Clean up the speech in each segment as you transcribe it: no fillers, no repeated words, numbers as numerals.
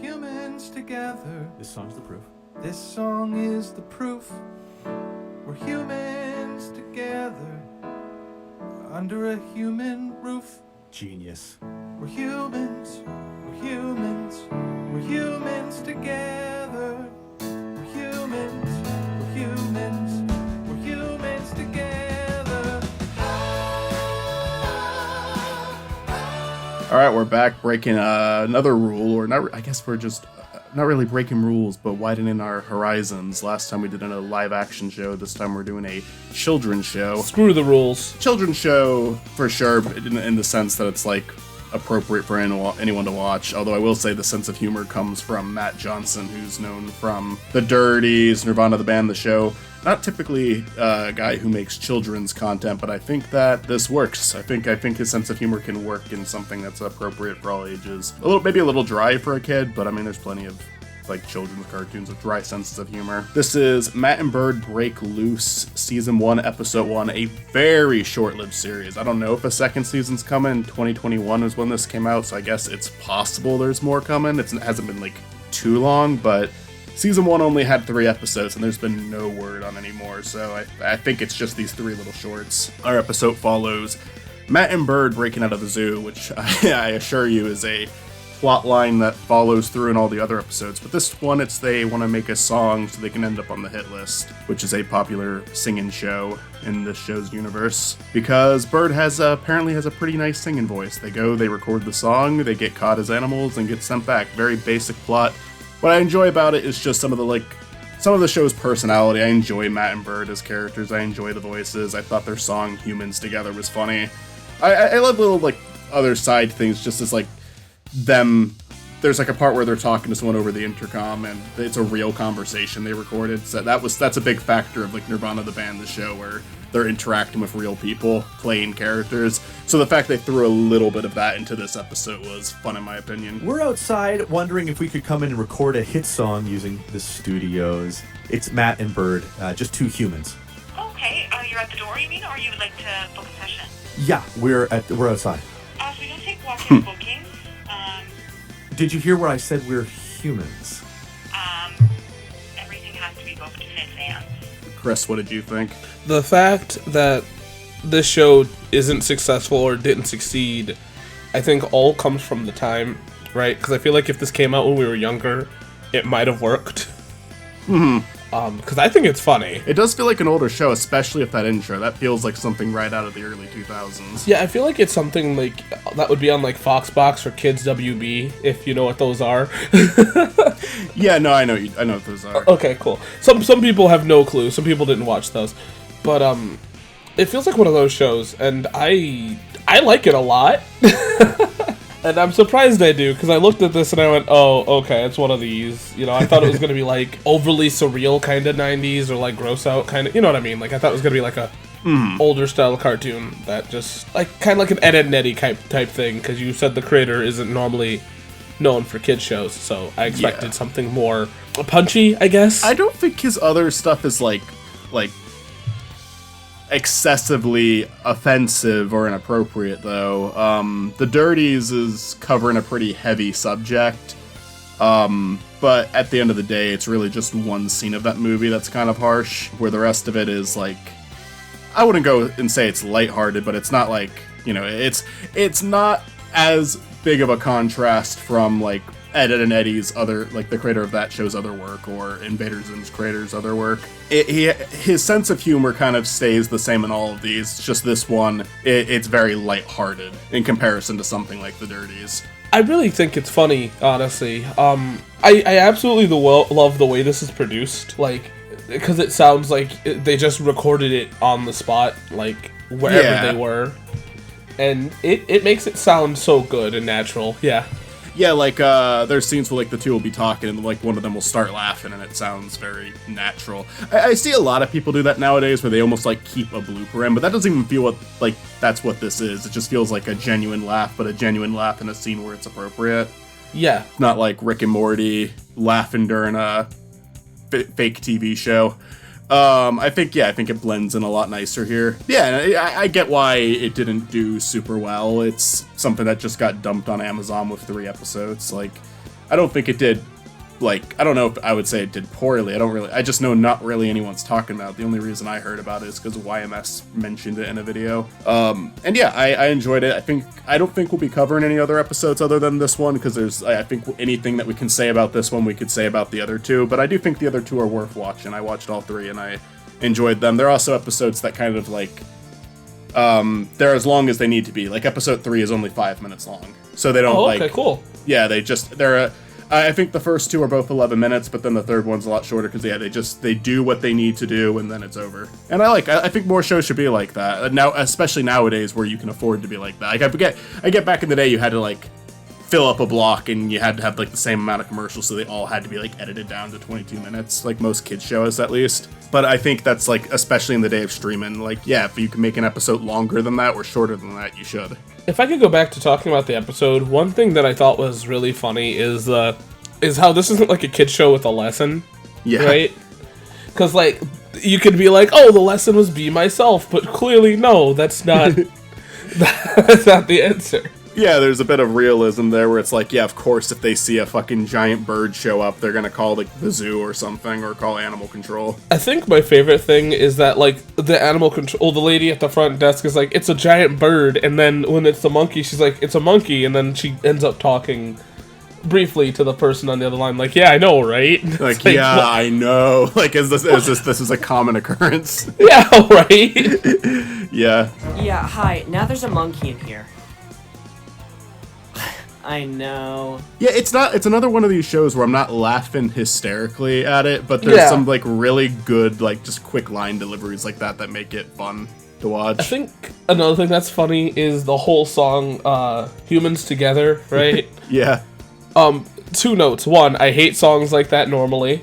humans together. This song's the proof. This song is the proof. We're humans together under a human roof. Genius. We're humans. We're humans. We're humans together. We're humans. We're humans. We're humans together. All right, we're back breaking another rule, or not. I guess we're just not really breaking rules, but widening our horizons. Last time we did a live action show. This time we're doing a children's show. Screw the rules. Children's show for sure, in the sense that it's like appropriate for anyone to watch. Although I will say the sense of humor comes from Matt Johnson, who's known from The Dirties, Nirvana the Band, the show. Not typically a guy who makes children's content, but I think that this works. I think his sense of humor can work in something that's appropriate for all ages. Maybe a little dry for a kid, but I mean, there's plenty of like children's cartoons with dry senses of humor. This is Matt and Bird Break Loose, Season 1, Episode 1, a very short-lived series. I don't know if a second season's coming. 2021 is when this came out, so I guess it's possible there's more coming. It hasn't been like too long, but Season 1 only had 3 episodes, and there's been no word on any more, so I think it's just these 3 little shorts. Our episode follows Matt and Bird breaking out of the zoo, which I assure you is a plot line that follows through in all the other episodes. But this one, they want to make a song so they can end up on the hit list, which is a popular singing show in this show's universe. Because Bird apparently has a pretty nice singing voice. They record the song, they get caught as animals, and get sent back. Very basic plot. What I enjoy about it is just some of the show's personality. I enjoy Matt and Bird as characters. I enjoy the voices. I thought their song "Humans Together" was funny. I love little like other side things, just as like them. There's like a part where they're talking to someone over the intercom, and it's a real conversation they recorded. So that's a big factor of like Nirvana the Band, the show, where they're interacting with real people, playing characters. So the fact they threw a little bit of that into this episode was fun, in my opinion. We're outside wondering if we could come in and record a hit song using the studios. It's Matt and Bird, just 2 humans. Okay, you're at the door, you mean, or you would like to book a session? Yeah, we're outside. So we don't take walk-in bookings. Did you hear where I said we're humans? Everything has to be booked in advance. Chris, what did you think? The fact that this show isn't successful or didn't succeed, I think all comes from the time, right? Because I feel like if this came out when we were younger, it might have worked. Because I think it's funny. It does feel like an older show, especially if that intro. That feels like something right out of the early 2000s. Yeah, I feel like it's something like that would be on like Foxbox or Kids WB, if you know what those are. Yeah, no, I know what those are. Okay, cool. Some people have no clue. Some people didn't watch those, but it feels like one of those shows, and I like it a lot. And I'm surprised I do, because I looked at this and I went, oh, okay, it's one of these. You know, I thought it was going to be, like, overly surreal kind of 90s, or, like, gross out kind of, you know what I mean? Like, I thought it was going to be, like, a older style cartoon that just, like, kind of like an Ed, Edd n Eddy type thing, because you said the creator isn't normally known for kids shows, so I expected something more punchy, I guess. I don't think his other stuff is, like excessively offensive or inappropriate, though. The Dirties is covering a pretty heavy subject, but at the end of the day, it's really just one scene of that movie that's kind of harsh, where the rest of it is, like, I wouldn't go and say it's lighthearted, but it's not like, you know, it's not as big of a contrast from, like, Ed, Edd n Eddy's other, like, the creator of that show's other work, or Invader Zim's creator's other work. His sense of humor kind of stays the same in all of these. It's just this one, it's very lighthearted in comparison to something like The Dirties. I really think it's funny, honestly. I absolutely love the way this is produced, like, because it sounds like they just recorded it on the spot, like, wherever they were. And it makes it sound so good and natural, yeah. Yeah, like, there's scenes where, like, the two will be talking, and, like, one of them will start laughing, and it sounds very natural. I see a lot of people do that nowadays, where they almost, like, keep a blooper in, but that doesn't even feel like that's what this is. It just feels like a genuine laugh, but a genuine laugh in a scene where it's appropriate. Yeah. Not like Rick and Morty laughing during a fake TV show. I think it blends in a lot nicer here. Yeah, I get why it didn't do super well. It's something that just got dumped on Amazon with 3 episodes. Like, I don't think it did. Like, I don't know if I would say it did poorly. I just know not really anyone's talking about it. The only reason I heard about it is because YMS mentioned it in a video. And yeah, I enjoyed it. I don't think we'll be covering any other episodes other than this one, because I think anything that we can say about this one, we could say about the other two. But I do think the other two are worth watching. I watched all three and I enjoyed them. They're also episodes that kind of like, they're as long as they need to be. Like episode 3 is only 5 minutes long. So they don't okay, cool. Yeah, I think the first two are both 11 minutes, but then the third one's a lot shorter because they do what they need to do and then it's over. And I think more shows should be like that now, especially nowadays where you can afford to be like that. Like I get back in the day you had to like fill up a block and you had to have like the same amount of commercials, so they all had to be like edited down to 22 minutes, like most kids shows at least. But I think that's like, especially in the day of streaming, like yeah, if you can make an episode longer than that or shorter than that, you should. If I could go back to talking about the episode, one thing that I thought was really funny is how this isn't like a kid show with a lesson, Yeah. right? Because like you could be like, oh, the lesson was be myself, but clearly no, that's not that's not the answer. Yeah, there's a bit of realism there where it's like, yeah, of course, if they see a fucking giant bird show up, they're gonna call like the zoo or something, or call animal control. I think my favorite thing is that like the animal control, the lady at the front desk is like, it's a giant bird, and then when it's the monkey, she's like, it's a monkey, and then she ends up talking briefly to the person on the other line, like, yeah, I know, right? Like, Like, yeah, what- I know. Like, this is a common occurrence? yeah, right. Yeah. Yeah, hi. Now there's a monkey in here. I know. Yeah, it's another one of these shows where I'm not laughing hysterically at it, but there's Yeah. some like really good, like just quick line deliveries like that make it fun to watch. I think another thing that's funny is the whole song, Humans Together, right? Yeah. 2 notes. 1, I hate songs like that normally.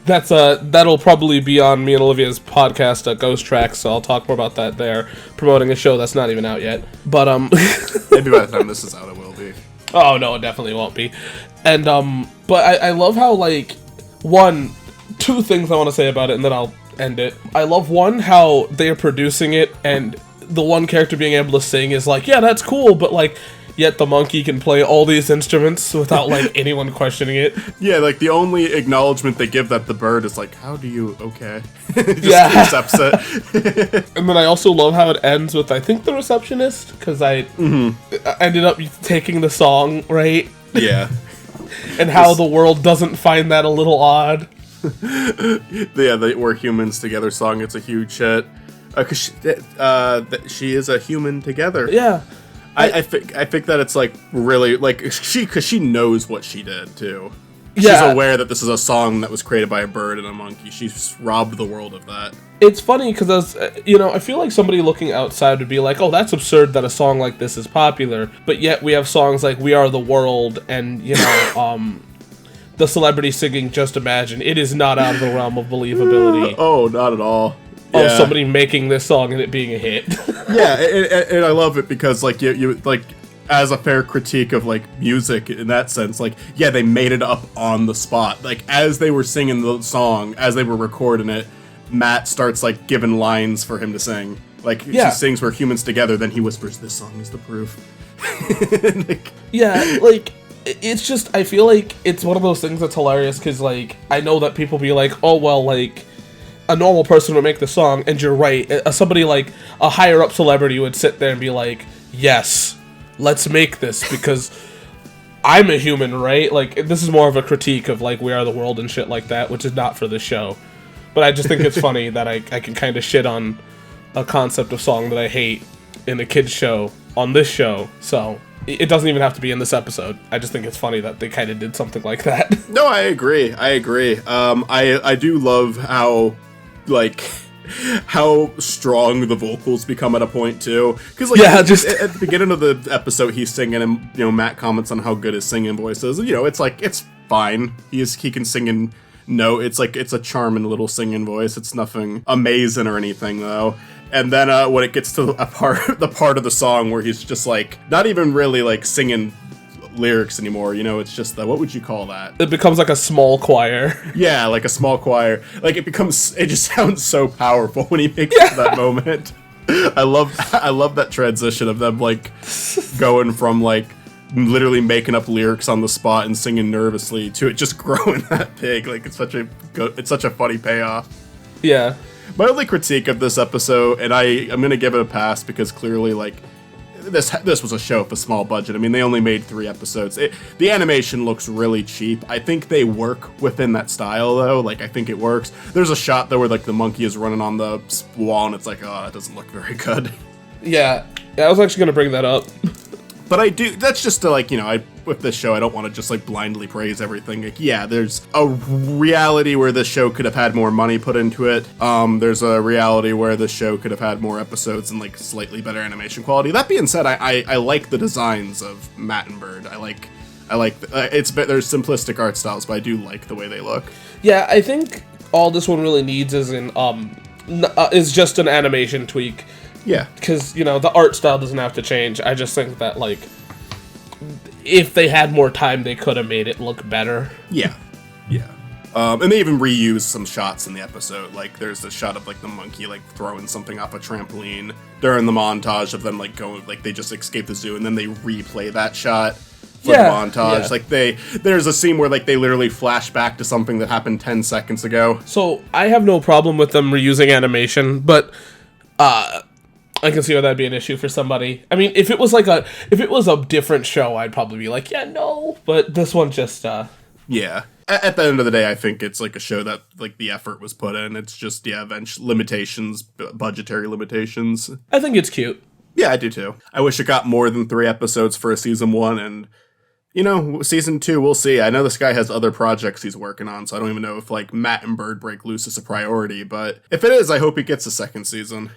That'll probably be on me and Olivia's podcast, Ghost Tracks, so I'll talk more about that there, promoting a show that's not even out yet. But, Maybe by the time this is out, it will be. oh, no, it definitely won't be. And, but I love how, like, 2 things I want to say about it, and then I'll end it. I love, 1, how they're producing it, and the one character being able to sing is like, yeah, that's cool, but, like, yet the monkey can play all these instruments without, like, anyone questioning it. Yeah, like the only acknowledgement they give that the bird is like, how do you, okay. Just Yeah. accepts it. And then I also love how it ends with, I think, the receptionist, because I ended up taking the song, right? Yeah. And how the world doesn't find that a little odd. Yeah, the We're Humans Together song, it's a huge hit. Because she is a human together. Yeah. I think that it's like really like because she knows what she did too. She's Yeah. aware that this is a song that was created by a bird and a monkey. She's robbed the world of that. It's funny because, I feel like somebody looking outside would be like, oh, that's absurd that a song like this is popular. But yet we have songs like We Are the World and, the celebrity singing Just Imagine. It is not out of the realm of believability Oh, not at all. of somebody making this song and it being a hit. Yeah, and I love it because like you like as a fair critique of like music in that sense, like yeah, they made it up on the spot. Like as they were singing the song, as they were recording it, Matt starts like giving lines for him to sing. Like Yeah. she sings "We're Humans Together," then he whispers, "This song is the proof." Like, Yeah, like, it's just, I feel like it's one of those things that's hilarious, because, like, I know that people be like, oh, well, like, a normal person would make the song, and you're right. Somebody, like, a higher-up celebrity would sit there and be like, yes, let's make this, because I'm a human, right? Like, this is more of a critique of, like, We Are the World and shit like that, which is not for this show. But I just think it's funny that I can kind of shit on a concept of song that I hate in a kid's show on this show, so it doesn't even have to be in this episode. I just think it's funny that they kind of did something like that. no, I agree. I do love how like how strong the vocals become at a point too. Because like Yeah, just- at the beginning of the episode, he's singing, and Matt comments on how good his singing voice is. It's like it's fine. He can sing in note. It's like it's a charming little singing voice. It's nothing amazing or anything though. And then when it gets to the part of the song where he's just like not even really like singing lyrics anymore, it's just what would you call that? It becomes like a small choir. Yeah, like a small choir. Like it just sounds so powerful when he makes it to that moment. I love that transition of them like going from like literally making up lyrics on the spot and singing nervously to it just growing that big. Like it's such a funny payoff. Yeah. My only critique of this episode, and I'm gonna give it a pass because clearly like this was a show with a small budget. I mean, they only made 3 episodes. The animation looks really cheap. I think they work within that style, though. Like, I think it works. There's a shot, though, where, like, the monkey is running on the wall, and it's like, oh, that doesn't look very good. Yeah. I was actually going to bring that up. But I do, that's just to, like, with this show, I don't want to just, like, blindly praise everything. Like, yeah, there's a reality where this show could have had more money put into it. There's a reality where this show could have had more episodes and, like, slightly better animation quality. That being said, I like the designs of Matt and Bird. I like, there's simplistic art styles, but I do like the way they look. Yeah, I think all this one really needs is is just an animation tweak. Yeah. Because, the art style doesn't have to change. I just think that, like, if they had more time, they could have made it look better. Yeah. Yeah. And they even reused some shots in the episode. Like, there's this shot of, like, the monkey, like, throwing something off a trampoline during the montage of them, like, going, like, they just escape the zoo, and then they replay that shot for the montage. Yeah. Like, there's a scene where, like, they literally flash back to something that happened 10 seconds ago. So, I have no problem with them reusing animation, but, I can see why that'd be an issue for somebody. I mean, if it was a different show, I'd probably be like, yeah, no. But this one just, Yeah. At the end of the day, I think it's like a show that like the effort was put in. It's just limitations, budgetary limitations. I think it's cute. Yeah, I do too. I wish it got more than 3 episodes for a season 1, and season 2, we'll see. I know this guy has other projects he's working on, so I don't even know if like Matt and Bird Break Loose is a priority. But if it is, I hope he gets a second season.